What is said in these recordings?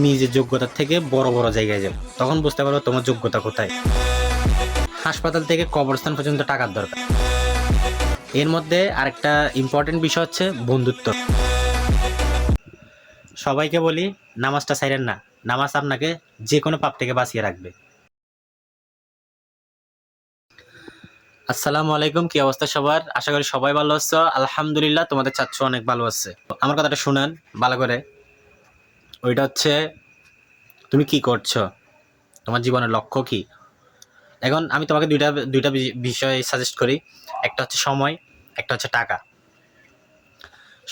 নিজের যোগ্যতার থেকে বড় বড় জায়গায় যাও, তখন বুঝতে পারো তোমার যোগ্যতা কোথায়। হাসপাতাল থেকে কবরস্থান পর্যন্ত টাকার দরকার। এর মধ্যে আরেকটা ইম্পর্টেন্ট বিষয় হচ্ছে বন্ধুত্ব। সবাইকে বলি, নামাজটা ছাইরেন না। নামাজ আপনাকে যে কোনো পাপ থেকে বাঁচিয়ে রাখবে। আসসালামু আলাইকুম, কি অবস্থা সবার? আশা করি সবাই ভালো আছো। আলহামদুলিল্লাহ, তোমাদের চাচ্ছ অনেক ভালো আছে। আমার কথাটা শুনেন ভালো করে। ওইটা হচ্ছে, তুমি কি করছো, তোমার জীবনের লক্ষ্য কি? এখন আমি তোমাকে দুইটা দুইটা বিষয় সাজেস্ট করি। একটা হচ্ছে সময়, একটা হচ্ছে টাকা।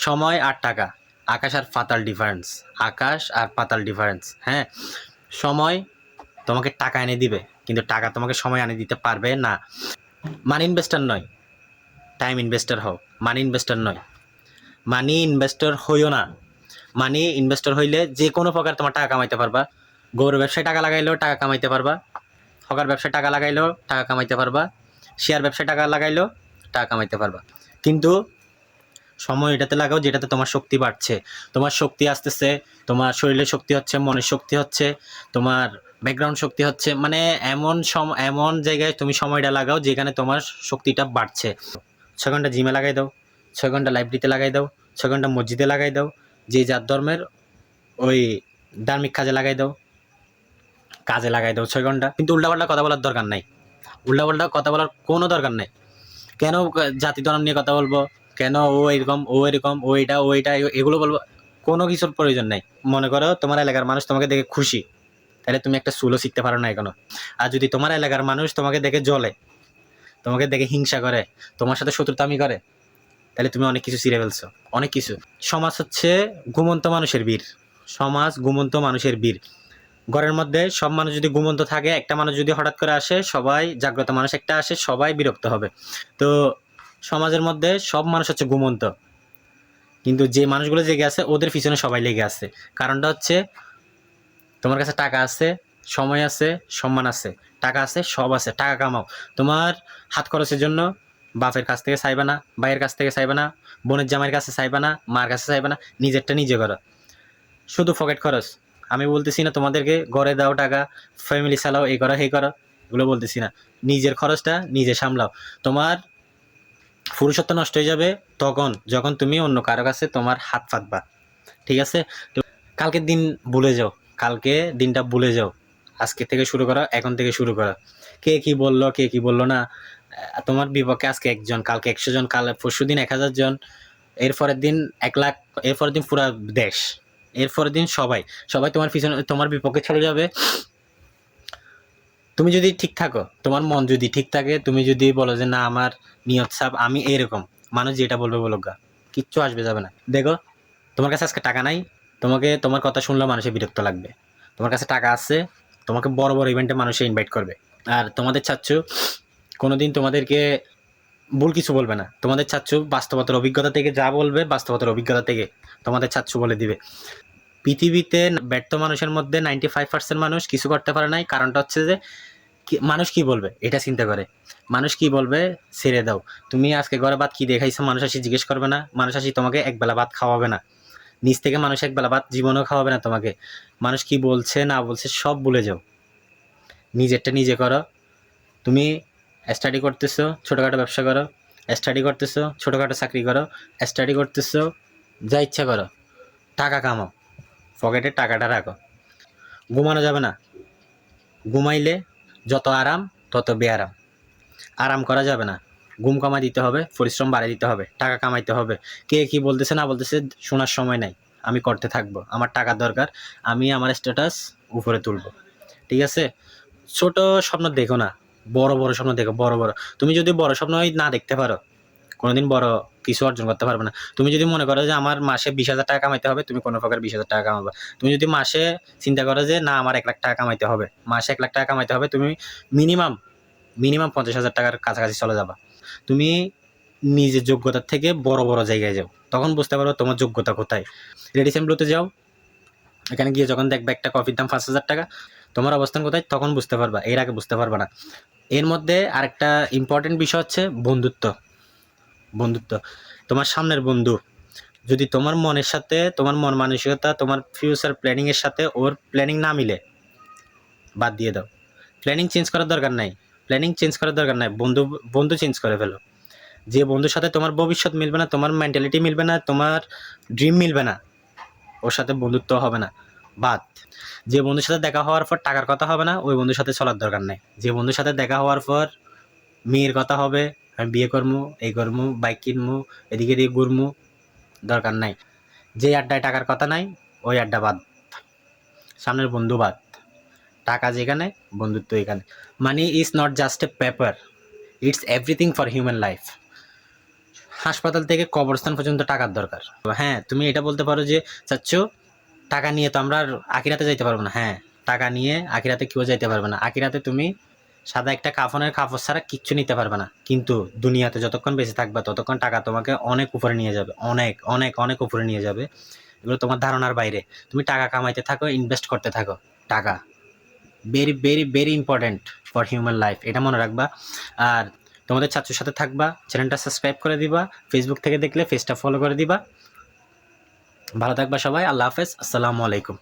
সময় আর টাকা, আকাশ আর পাতাল ডিফারেন্স। আকাশ আর পাতাল ডিফারেন্স। হ্যাঁ, সময় তোমাকে টাকা এনে দিবে, কিন্তু টাকা তোমাকে সময় এনে দিতে পারবে না। মানি ইনভেস্টার নয়, টাইম ইনভেস্টার হও। মানি ইনভেস্টার নয়, মানি ইনভেস্টর হইও না। মানি ইনভেস্টর হইলে যে কোনো প্রকার তোমার টাকা কামাইতে পারবা। গরু ব্যবসায় টাকা লাগাইলেও টাকা কামাইতে পারবা, হকার ব্যবসায় টাকা লাগাইলেও টাকা কামাইতে পারবা, শেয়ার ব্যবসায় টাকা লাগাইলেও টাকা কামাইতে পারবা। কিন্তু সময় এটাতে লাগাও যেটাতে তোমার শক্তি বাড়ছে। তোমার শক্তি আসতেছে, তোমার শরীরের শক্তি হচ্ছে, মনের শক্তি হচ্ছে, তোমার ব্যাকগ্রাউন্ড শক্তি হচ্ছে। মানে এমন জায়গায় তুমি সময়টা লাগাও যেখানে তোমার শক্তিটা বাড়ছে। 6 ঘন্টা জিমে লাগাই দাও, 6 ঘন্টা লাইব্রেরিতে লাগাই দাও, 6 ঘন্টা মসজিদে লাগাই দাও, যে যার ধর্মের ওই ধার্মিক কাজে লাগাই দাও, 6 ঘন্টা। কিন্তু উল্টাপাল্টা কথা বলার দরকার নাই। উল্টাপাল্টা কথা বলার কোনো দরকার নাই। কেন জাতি ধর্ম নিয়ে কথা বলবো? কেন ও এরকম, ও এরকম, ও এটা, ও এটা, এগুলো বলবো? কোনো কিছুর প্রয়োজন নাই। মনে করো তোমার এলাকার মানুষ তোমাকে দেখে খুশি, তাহলে তুমি একটা চুলও শিখতে পারো না এখনো। আর যদি তোমার এলাকার মানুষ তোমাকে দেখে জ্বলে, তোমাকে দেখে হিংসা করে, তোমার সাথে শত্রুতামি করে, তাহলে তুমি অনেক কিছু ছিঁড়ে ফেলছো, অনেক কিছু। সমাজ হচ্ছে ঘুমন্ত মানুষের বীর। সমাজ ঘুমন্ত মানুষের বীর। ঘরের মধ্যে সব মানুষ যদি ঘুমন্ত থাকে, একটা মানুষ যদি হঠাৎ করে আসে, সবাই জাগ্রত মানুষ একটা আসে, সবাই বিরক্ত হবে। তো সমাজের মধ্যে সব মানুষ হচ্ছে ঘুমন্ত, কিন্তু যে মানুষগুলো জেগে আছে ওদের পিছনে সবাই লেগে আছে। কারণটা হচ্ছে, তোমার কাছে টাকা আছে, সময় আছে, সম্মান আছে, টাকা আছে, সব আছে, টাকা কামাও। তোমার হাত খরচের জন্য বাপের কাছ থেকে চাইবে না, ভাইয়ের কাছ থেকে চাইবে না, বোনের জামাইয়ের কাছে চাইবে না, মার কাছে চাইবে না, নিজেরটা নিজে করো। শুধু পকেট খরচ। আমি বলতেছি না তোমাদেরকে ঘরে দাও টাকা, ফ্যামিলি চালাও, এই করো এই করো, এগুলো বলতেছি না। নিজের খরচটা নিজে সামলাও। তোমার পুরুষত্ব নষ্ট হয়ে যাবে তখন যখন তুমি অন্য কারো কাছে তোমার হাত পাতবা। ঠিক আছে? তো কালকের দিন ভুলে যাও, কালকে দিনটা ভুলে যাও। আজকে থেকে শুরু করো, এখন থেকে শুরু করো। কে কি বললো, কে কি বললো না, তোমার বিপক্ষে আজকে একজন, কালকে 100 জন, কাল পরশু দিন 1000 জন, এরপরের দিন 1 লাখ, এরপরের দিন পুরা দেশ, এরপরের দিন সবাই, সবাই তোমার পিছনে, তোমার বিপক্ষে চলে যাবে। তুমি যদি ঠিক থাকো, তোমার মন যদি ঠিক থাকে, তুমি যদি বলো যে না, আমার নিয়ত সাফ, আমি এরকম, মানুষ যেটা বলবে বলুক গা, কিচ্ছু আসবে যাবে না। দেখো, তোমার কাছে আজকে টাকা নাই, তোমাকে তোমার কথা শুনলে মানুষের বিরক্ত লাগবে। তোমার কাছে টাকা আছে, তোমাকে বড় বড় ইভেন্টে মানুষে ইনভাইট করবে। আর তোমাদের চাচ্ছু কোনোদিন তোমাদেরকে ভুল কিছু বলবে না। তোমাদের চাচ্ছু বাস্তবতার অভিজ্ঞতা থেকে যা বলবে, বাস্তবতার অভিজ্ঞতা থেকে তোমাদের চাচ্ছু বলে দিবে। পৃথিবীতে ব্যর্থ মানুষের মধ্যে 95% মানুষ কিছু করতে পারে নাই। কারণটা হচ্ছে যে মানুষ কি বলবে এটা চিন্তা করে। মানুষ কি বলবে ছেড়ে দাও। তুমি আজকে ঘরে ভাত কি দেখাইছো, মানুষ আসি জিজ্ঞেস করবে না। মানুষ আসি তোমাকে একবেলা ভাত খাওয়াবে না। নিজ থেকে মানুষ একবেলা ভাত জীবনেও খাওয়াবে না তোমাকে। মানুষ কি বলছে না বলছে সব ভুলে যাও, নিজেরটা নিজে করো। তুমি স্টাডি করতেছো, ছোটোখাটো ব্যবসা করো। স্টাডি করতেছো, ছোটোখাটো চাকরি করো। স্টাডি করতেছো, যা ইচ্ছা করো, টাকা কামাও, পকেটে টাকাটা রাখো। ঘুমানো যাবে না। ঘুমাইলে যত আরাম তত বেআরাম। আরাম করা যাবে না। ঘুম কামাই দিতে হবে, পরিশ্রম বাড়িয়ে দিতে হবে, টাকা কামাইতে হবে। কে কি বলতেছে না বলতেছে শোনার সময় নাই। আমি করতে থাকবো, আমার টাকার দরকার, আমি আমার স্ট্যাটাস উপরে তুলবো। ঠিক আছে? ছোট স্বপ্ন দেখো না, বড় বড় স্বপ্ন দেখো, বড় বড়। তুমি যদি বড় স্বপ্নই না দেখতে পারো, কোনোদিন বড় কিছু অর্জন করতে পারবে না। তুমি যদি মনে করো যে আমার মাসে 20,000 টাকা কামাইতে হবে, তুমি কোনো প্রকার 20,000 টাকা কামাবে। তুমি যদি মাসে চিন্তা করো যে না, আমার 1 লাখ টাকা কামাইতে হবে, মাসে 1 লাখ টাকা কামাইতে হবে, তুমি মিনিমাম মিনিমাম 50,000 টাকার কাছাকাছি চলে যাবা। তুমি নিজের যোগ্যতার থেকে বড় বড় জায়গায় যাও, তখন বুঝতে পারো তোমার যোগ্যতা কোথায়। রেডিসন ব্লুতে যাও, এখানে গিয়ে যখন দেখবে একটা কফির দাম 5,000 টাকা, তোমার অবস্থান কোথায় তখন বুঝতে পারবা, এর আগে বুঝতে পারবা না। এর মধ্যে আরেকটা ইম্পর্টেন্ট বিষয় হচ্ছে বন্ধুত্ব। বন্ধুত্ব, তোমার সামনের বন্ধু, যদি তোমার মনের সাথে, তোমার মন মানসিকতা, তোমার ফিউচার প্ল্যানিংয়ের সাথে ওর প্ল্যানিং না মিলে, বাদ দিয়ে দাও। প্ল্যানিং চেঞ্জ করার দরকার নাই, বন্ধু চেঞ্জ করে ফেলো। যে বন্ধুর সাথে তোমার ভবিষ্যৎ মিলবে না, তোমার মেন্টালিটি মিলবে না, তোমার ড্রিম মিলবে না, ওর সাথে বন্ধুত্ব হবে না, বাদ। যে বন্ধুর সাথে দেখা হওয়ার পর টাকার কথা হবে না, ওই বন্ধুর সাথে চলার দরকার নেই। যে বন্ধুর সাথে দেখা হওয়ার পর মেয়ের কথা হবে, আমি বিয়ে করবো, এই করবো, বাইক কিনবো, এদিকে ঘুরবো, দরকার নাই। যে আড্ডায় টাকার কথা নাই, ওই আড্ডা বাদ, সামনের বন্ধু বাদ। টাকা যেখানে, বন্ধুত্ব এখানে। Money is not just a paper, it's everything for human life. হাসপাতাল থেকে কবরস্থান পর্যন্ত টাকার দরকার। হ্যাঁ, তুমি এটা বলতে পারো যে চাচ্ছো টাকা নিয়ে তো আমরা আর আখিরাতে যাইতে পারবো না। হ্যাঁ, টাকা নিয়ে আখিরাতে কেউ যাইতে পারবে না। আখিরাতে তুমি সাদা একটা কাফনের কাপড় ছাড়া কিচ্ছু নিতে পারবে না। কিন্তু দুনিয়াতে যতক্ষণ বেঁচে থাকবে ততক্ষণ টাকা তোমাকে অনেক উপরে নিয়ে যাবে, অনেক অনেক অনেক উপরে নিয়ে যাবে। এগুলো তোমার ধারণার বাইরে। তুমি টাকা কামাইতে থাকো, ইনভেস্ট করতে থাকো। টাকা very very very important for human life, এটা মনে রাখবা। আর তোমাদের চাচুর সাথে থাকবা, চ্যানেলটা সাবস্ক্রাইব করে দিবা, ফেসবুক থেকে দেখলে পেজটা ফলো করে দিবা। ভালো থাকবা সবাই, আল্লাহ হাফেজ, আসসালামু আলাইকুম।